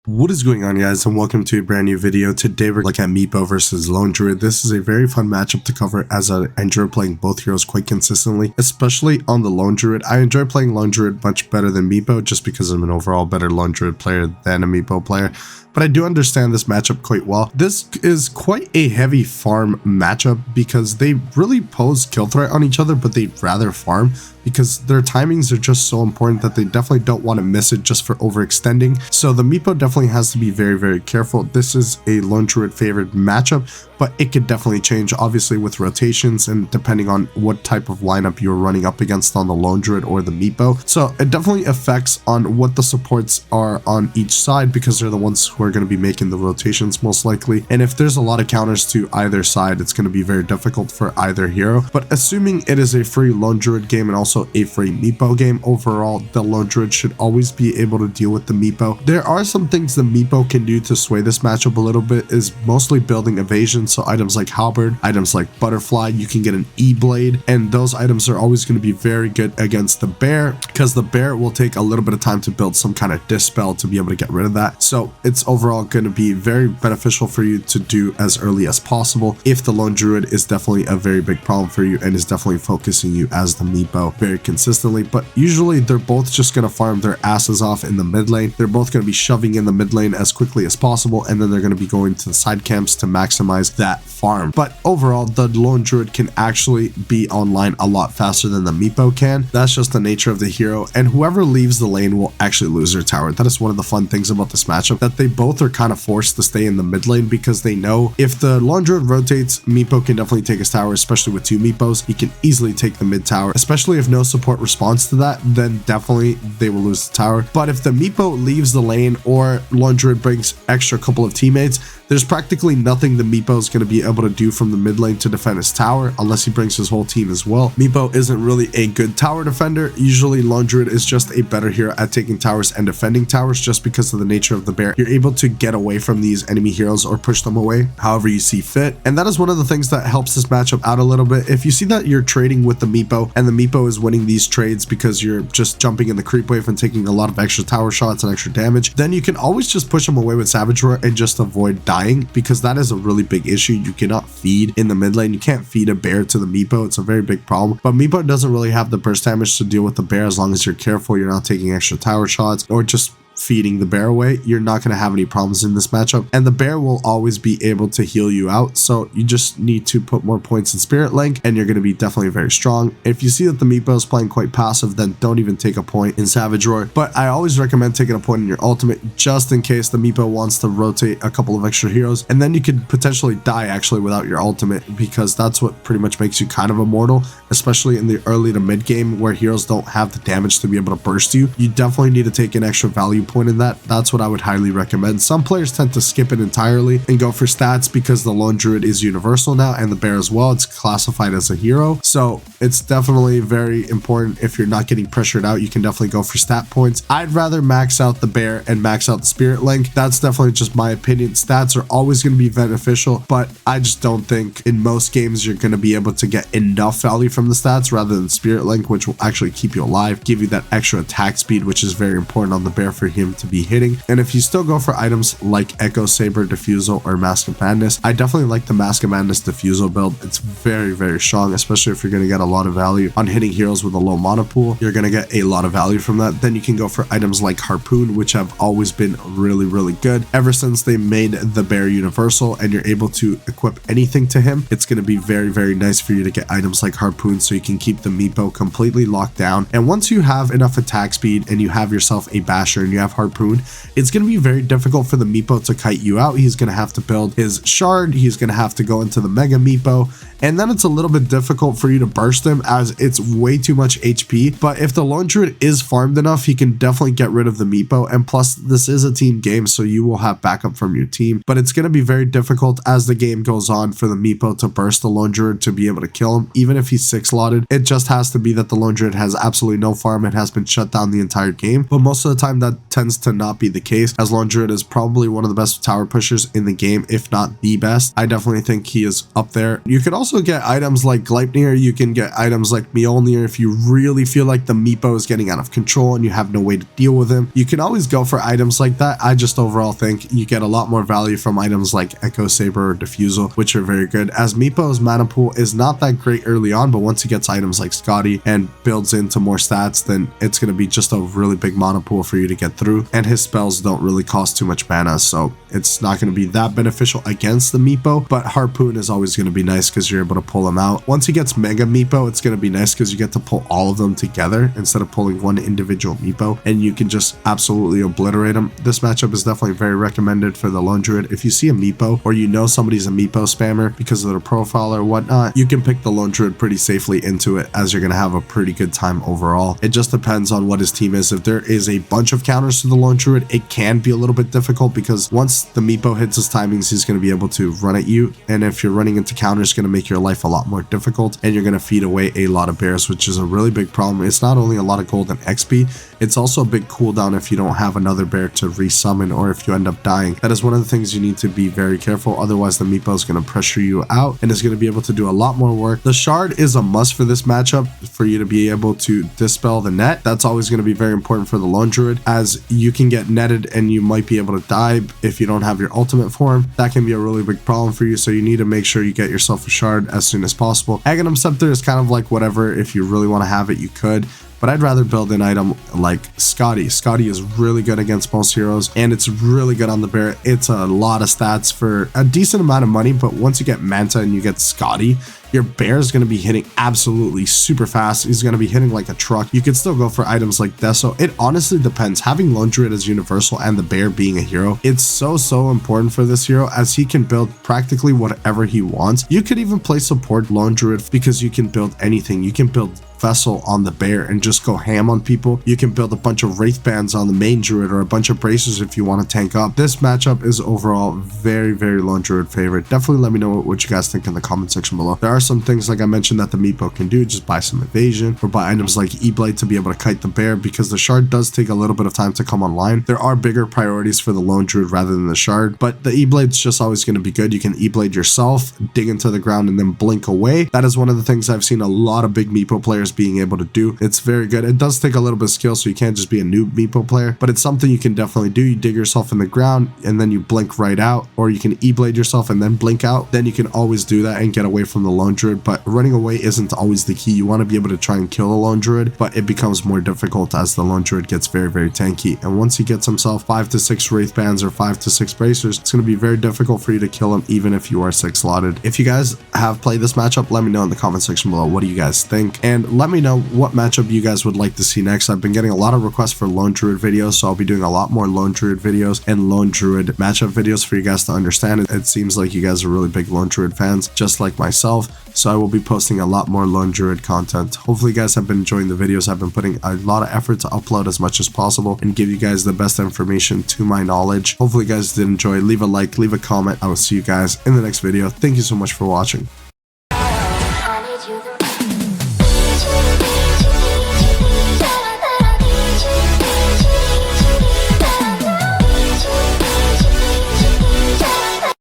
What is going on, guys, and welcome to a brand new video. Today we're looking at MEEPO versus Lone Druid. This is a very fun matchup to cover as I enjoy playing both heroes quite consistently, especially on the Lone Druid. I enjoy playing Lone Druid much better than MEEPO just because I'm an overall better Lone Druid player than a MEEPO player. But I do understand this matchup quite well. This is quite a heavy farm matchup because they really pose kill threat on each other, but they'd rather farm because their timings are just so important that they definitely don't want to miss it just for overextending. So the MEEPO definitely has to be very careful. This is a Lone Druid favored matchup, but it could definitely change obviously with rotations and depending on what type of lineup you're running up against on the Lone Druid or the MEEPO. So it definitely affects on what the supports are on each side because they're the ones who are going to be making the rotations most likely. And if there's a lot of counters to either side, it's going to be very difficult for either hero. But assuming it is a free Lone Druid game and also a free MEEPO game, overall the Lone Druid should always be able to deal with the MEEPO. There are some things the MEEPO can do to sway this matchup a little bit, is mostly building evasion. So items like halberd, items like butterfly, you can get an E-blade, and those items are always going to be very good against the bear because the bear will take a little bit of time to build some kind of dispel to be able to get rid of that. So it's overall going to be very beneficial for you to do as early as possible if the Lone Druid is definitely a very big problem for you and is definitely focusing you as the MEEPO very consistently. But usually they're both just going to farm their asses off in the mid lane. They're both going to be shoving in the mid lane as quickly as possible, and then they're going to be going to the side camps to maximize that farm. But overall the Lone Druid can actually be online a lot faster than the MEEPO can. That's just the nature of the hero, and whoever leaves the lane will actually lose their tower. That is one of the fun things about this matchup, that they both are kind of forced to stay in the mid lane because they know if the Lone Druid rotates, MEEPO can definitely take his tower, especially with two MEEPOs. He can easily take the mid tower, especially if no support responds to that, then definitely they will lose the tower. But if the MEEPO leaves the lane or Lone Druid brings extra couple of teammates, there's practically nothing the MEEPO is going to be able to do from the mid lane to defend his tower unless he brings his whole team as well. MEEPO isn't really a good tower defender. Usually Lone Druid is just a better hero at taking towers and defending towers just because of the nature of the bear. You're able to get away from these enemy heroes or push them away however you see fit, and that is one of the things that helps this matchup out a little bit. If you see that you're trading with the MEEPO and the MEEPO is winning these trades because you're just jumping in the creep wave and taking a lot of extra tower shots and extra damage, then you can always just push them away with Savage Roar and just avoid dying, because that is a really big issue. You cannot feed in the mid lane. You can't feed a bear to the MEEPO. It's a very big problem, but MEEPO doesn't really have the burst damage to deal with the bear. As long as you're careful, you're not taking extra tower shots or just feeding the bear away, you're not going to have any problems in this matchup, and the bear will always be able to heal you out. So you just need to put more points in Spirit Link and you're going to be definitely very strong. If you see that the MEEPO is playing quite passive, then don't even take a point in Savage Roar, but I always recommend taking a point in your ultimate just in case the MEEPO wants to rotate a couple of extra heroes, and then you could potentially die actually without your ultimate, because that's what pretty much makes you kind of immortal, especially in the early to mid game where heroes don't have the damage to be able to burst you. You definitely need to take an extra value point in that. That's what I would highly recommend. Some players tend to skip it entirely and go for stats because the Lone Druid is universal now, and the bear as well. It's classified as a hero, so it's definitely very important. If you're not getting pressured out, you can definitely go for stat points. I'd rather max out the bear and max out the Spirit Link. That's definitely just my opinion. Stats are always going to be beneficial, but I just don't think in most games you're going to be able to get enough value from the stats rather than Spirit Link, which will actually keep you alive, give you that extra attack speed, which is very important on the bear for him to be hitting. And if you still go for items like Echo Saber, Diffusal, or Mask of Madness, I definitely like the Mask of Madness Diffusal build. It's very strong, especially if you're going to get a lot of value on hitting heroes with a low mana pool. You're going to get a lot of value from that. Then you can go for items like Harpoon, which have always been really good ever since they made the bear universal, and you're able to equip anything to him. It's going to be very nice for you to get items like Harpoon so you can keep the MEEPO completely locked down. And once you have enough attack speed and you have yourself a basher and you have Harpoon, it's going to be very difficult for the MEEPO to kite you out. He's going to have to build his shard. He's going to have to go into the mega MEEPO, and then it's a little bit difficult for you to burst him as it's way too much HP. But if the Lone Druid is farmed enough, he can definitely get rid of the MEEPO, and plus this is a team game, so you will have backup from your team. But it's going to be very difficult as the game goes on for the MEEPO to burst the Lone Druid to be able to kill him, even if he's 6-slotted. It just has to be that the Lone Druid has absolutely no farm and has been shut down the entire game, but most of the time that tends to not be the case, as Lone Druid is probably one of the best tower pushers in the game, if not the best. I definitely think he is up there. You could also also get items like Gleipnir, you can get items like Mjolnir if you really feel like the Meepo is getting out of control and you have no way to deal with him. You can always go for items like that. I just overall think you get a lot more value from items like Echo Saber or Diffusal, which are very good, as Meepo's mana pool is not that great early on, but once he gets items like Scotty and builds into more stats, then it's going to be just a really big mana pool for you to get through, and his spells don't really cost too much mana, so it's not going to be that beneficial against the Meepo. But Harpoon is always going to be nice because you're able to pull him out. Once he gets Mega Meepo, it's going to be nice because you get to pull all of them together instead of pulling one individual Meepo, and you can just absolutely obliterate him. This matchup is definitely very recommended for the Lone Druid. If you see a Meepo or you know somebody's a Meepo spammer because of their profile or whatnot, you can pick the Lone Druid pretty safely into it, as you're going to have a pretty good time overall. It just depends on what his team is. If there is a bunch of counters to the Lone Druid, it can be a little bit difficult because once the Meepo hits his timings, he's going to be able to run at you, and if you're running into counters, it's going to make your life a lot more difficult, and you're going to feed away a lot of bears, which is a really big problem. It's not only a lot of gold and XP, it's also a big cooldown if you don't have another bear to resummon, or if you end up dying. That is one of the things you need to be very careful, otherwise the Meepo is going to pressure you out and is going to be able to do a lot more work. The shard is a must for this matchup for you to be able to dispel the net. That's always going to be very important for the Lone Druid, as you can get netted and you might be able to die if you don't have your ultimate form. That can be a really big problem for you, so you need to make sure you get yourself a shard as soon as possible. Aghanim Scepter is kind of like whatever. If you really want to have it, you could, but I'd rather build an item like Scotty. Scotty is really good against most heroes, and it's really good on the bear. It's a lot of stats for a decent amount of money, but once you get Manta and you get Scotty, your bear is going to be hitting absolutely super fast. He's going to be hitting like a truck. You could still go for items like Deso. It honestly depends. Having Lone Druid as universal and the bear being a hero, it's so important for this hero, as he can build practically whatever he wants. You could even play support Lone Druid because you can build anything. You can build Vessel on the bear and just go ham on people. You can build a bunch of Wraith Bands on the main Druid or a bunch of Bracers if you want to tank up. This matchup is overall very Lone Druid favorite. Definitely let me know what you guys think in the comment section below. There are some things, like I mentioned, that the Meepo can do. Just buy some evasion or buy items like E-Blade to be able to kite the bear, because the shard does take a little bit of time to come online. There are bigger priorities for the Lone Druid rather than the shard, but the E-Blade's just always going to be good. You can E-Blade yourself, dig into the ground, and then blink away. That is one of the things I've seen a lot of big Meepo players being able to do. It's very good. It does take a little bit of skill, so you can't just be a noob Meepo player, but it's something you can definitely do. You dig yourself in the ground and then you blink right out, or you can E-Blade yourself and then blink out. Then you can always do that and get away from the Lone Druid, but running away isn't always the key. You want to be able to try and kill the Lone Druid, but it becomes more difficult as the Lone Druid gets very tanky, and once he gets himself 5 to 6 Wraith Bands or 5 to 6 Bracers, it's going to be very difficult for you to kill him even if you are 6 slotted. If you guys have played this matchup, let me know in the comment section below. What do you guys think? And let me know what matchup you guys would like to see next. I've been getting a lot of requests for Lone Druid videos, so I'll be doing a lot more Lone Druid videos and Lone Druid matchup videos for you guys to understand. It seems like you guys are really big Lone Druid fans, just like myself, so I will be posting a lot more Lone Druid content. Hopefully you guys have been enjoying the videos. I've been putting a lot of effort to upload as much as possible and give you guys the best information to my knowledge. Hopefully you guys did enjoy. Leave a like, leave a comment. I will see you guys in the next video. Thank you so much for watching.